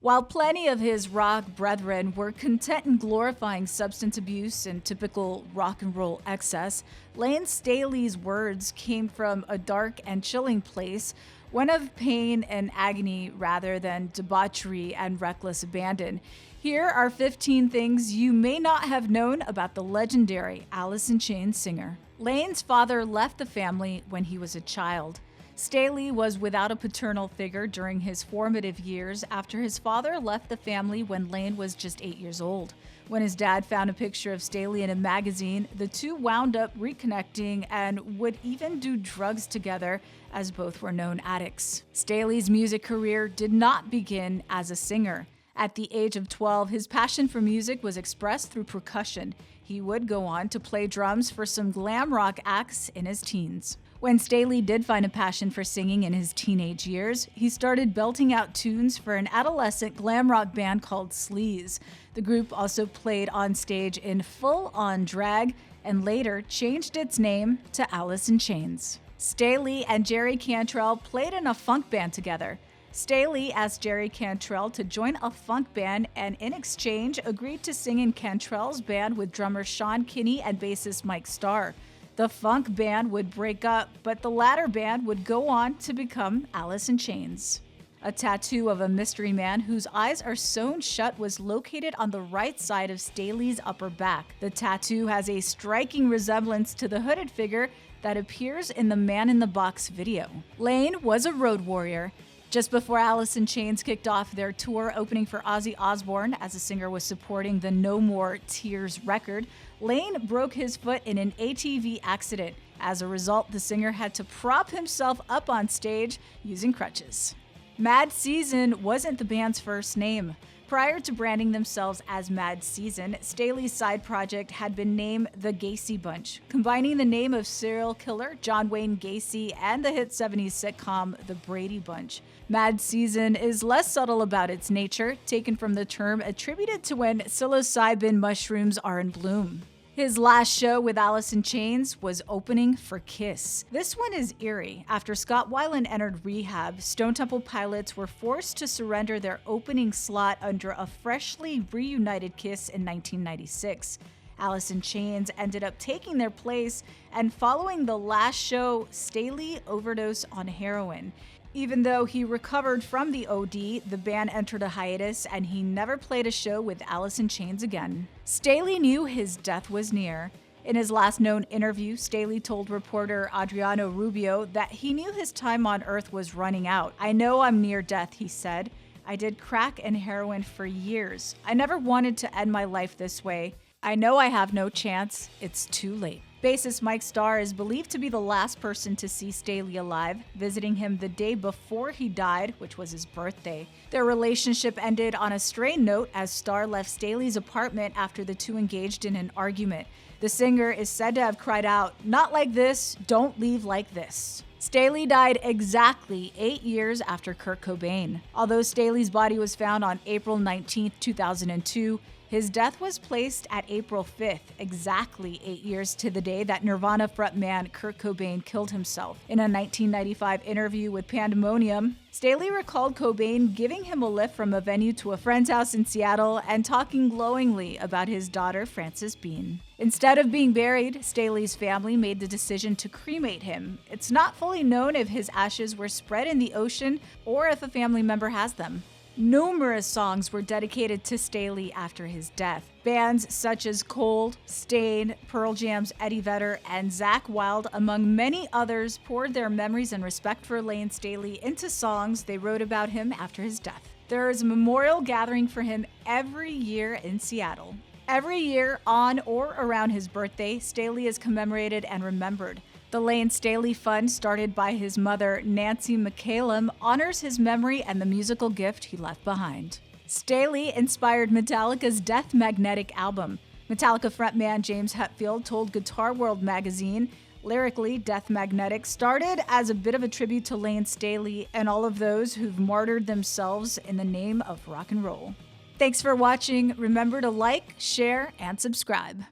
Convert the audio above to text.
While plenty of his rock brethren were content in glorifying substance abuse and typical rock and roll excess, Layne Staley's words came from a dark and chilling place, one of pain and agony rather than debauchery and reckless abandon. Here are 15 things you may not have known about the legendary Alice in Chains singer. Layne's father left the family when he was a child. Staley was without a paternal figure during his formative years after his father left the family when Layne was just 8 years old. When his dad found a picture of Staley in a magazine, the two wound up reconnecting and would even do drugs together, as both were known addicts. Staley's music career did not begin as a singer. At the age of 12, his passion for music was expressed through percussion. He would go on to play drums for some glam rock acts in his teens. When Staley did find a passion for singing in his teenage years, he started belting out tunes for an adolescent glam rock band called Sleaze. The group also played on stage in full-on drag and later changed its name to Alice in Chains. Staley and Jerry Cantrell played in a funk band together. Staley asked Jerry Cantrell to join a funk band and in exchange agreed to sing in Cantrell's band with drummer Sean Kinney and bassist Mike Starr. The funk band would break up, but the latter band would go on to become Alice in Chains. A tattoo of a mystery man whose eyes are sewn shut was located on the right side of Staley's upper back. The tattoo has a striking resemblance to the hooded figure that appears in the Man in the Box video. Layne was a road warrior. Just before Alice in Chains kicked off their tour opening for Ozzy Osbourne as the singer was supporting the No More Tears record, Layne broke his foot in an ATV accident. As a result, the singer had to prop himself up on stage using crutches. Mad Season wasn't the band's first name. Prior to branding themselves as Mad Season, Staley's side project had been named The Gacy Bunch, combining the name of serial killer John Wayne Gacy and the hit 70s sitcom The Brady Bunch. Mad Season is less subtle about its nature, taken from the term attributed to when psilocybin mushrooms are in bloom. His last show with Alice in Chains was opening for Kiss. This one is eerie. After Scott Weiland entered rehab, Stone Temple Pilots were forced to surrender their opening slot under a freshly reunited Kiss in 1996. Alice in Chains ended up taking their place, and following the last show, Staley overdosed on heroin. Even though he recovered from the OD, the band entered a hiatus and he never played a show with Alice in Chains again. Staley knew his death was near. In his last known interview, Staley told reporter Adriano Rubio that he knew his time on Earth was running out. "I know I'm near death," he said. "I did crack and heroin for years. I never wanted to end my life this way. I know I have no chance. It's too late." Bassist Mike Starr is believed to be the last person to see Staley alive, visiting him the day before he died, which was his birthday. Their relationship ended on a strained note as Starr left Staley's apartment after the two engaged in an argument. The singer is said to have cried out, "Not like this, don't leave like this." Staley died exactly 8 years after Kurt Cobain. Although Staley's body was found on April 19, 2002, his death was placed at April 5th, exactly 8 years to the day that Nirvana frontman Kurt Cobain killed himself. In a 1995 interview with Pandemonium, Staley recalled Cobain giving him a lift from a venue to a friend's house in Seattle and talking glowingly about his daughter, Frances Bean. Instead of being buried, Staley's family made the decision to cremate him. It's not fully known if his ashes were spread in the ocean or if a family member has them. Numerous songs were dedicated to Staley after his death. Bands such as Cold, Staind, Pearl Jam's Eddie Vedder, and Zakk Wylde, among many others, poured their memories and respect for Layne Staley into songs they wrote about him after his death. There is a memorial gathering for him every year in Seattle. Every year, on or around his birthday, Staley is commemorated and remembered. The Layne Staley Fund, started by his mother, Nancy McCallum, honors his memory and the musical gift he left behind. Staley inspired Metallica's Death Magnetic album. Metallica frontman James Hetfield told Guitar World magazine, lyrically, Death Magnetic started as a bit of a tribute to Layne Staley and all of those who've martyred themselves in the name of rock and roll. Thanks for watching. Remember to like, share, and subscribe.